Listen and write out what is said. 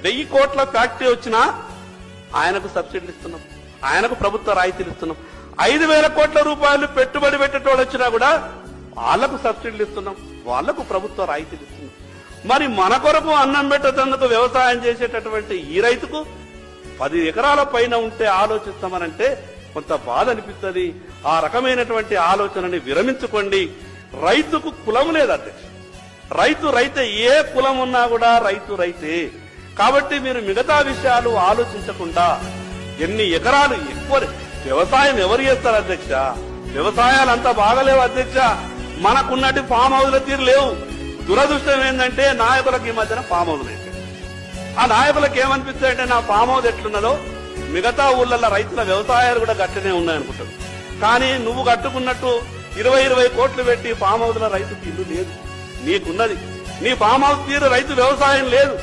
1000 కోట్ల ఫ్యాక్టరీ వచ్చినా ఆయనకు సబ్సిడీలు ఇస్తున్నాం, ఆయనకు ప్రభుత్వ రాయితీలు ఇస్తున్నాం. 5000 కోట్ల రూపాయలు పెట్టుబడి పెట్టేటోళ్ళు వచ్చినా కూడా వాళ్లకు సబ్సిడీలు ఇస్తున్నాం, వాళ్లకు ప్రభుత్వ రాయితీలు ఇస్తున్నాం. మరి మన కొరకు అన్నం పెట్టేందుకు వ్యవసాయం చేసేటటువంటి ఈ రైతుకు 10 ఎకరాల పైన ఉంటే ఆలోచిస్తామనంటే కొంత బాధ అనిపిస్తుంది. ఆ రకమైనటువంటి ఆలోచనని విరమించుకోండి. రైతుకు కులం లేదు అధ్యక్ష. రైతు రైతే, ఏ కులం ఉన్నా కూడా రైతు రైతే. కాబట్టి మీరు మిగతా విషయాలు ఆలోచించకుండా ఎన్ని ఎకరాలు ఎక్కువ వ్యవసాయం ఎవరు చేస్తారు అధ్యక్ష? వ్యవసాయాలు అంతా బాగలేవు అధ్యక్ష. మనకున్నట్టు ఫామ్ హౌస్ల తీరు లేవు. దురదృష్టం ఏంటంటే నాయకులకు ఈ మధ్యన ఫామ్ హౌస్లు అయితే ఆ నాయకులకు ఏమనిపిస్తాయంటే నా ఫామ్ హౌస్ ఎట్లున్నదో మిగతా ఊళ్ళల్లో రైతుల వ్యవసాయాలు కూడా గట్టినే ఉన్నాయనుకుంటారు. కానీ నువ్వు కట్టుకున్నట్టు 20 కోట్లు పెట్టి ఫామ్ హౌస్ల రైతుకి ఇల్లు లేదు. నీకున్నది నీ ఫామ్ హౌస్ తీరు, రైతు వ్యవసాయం లేదు.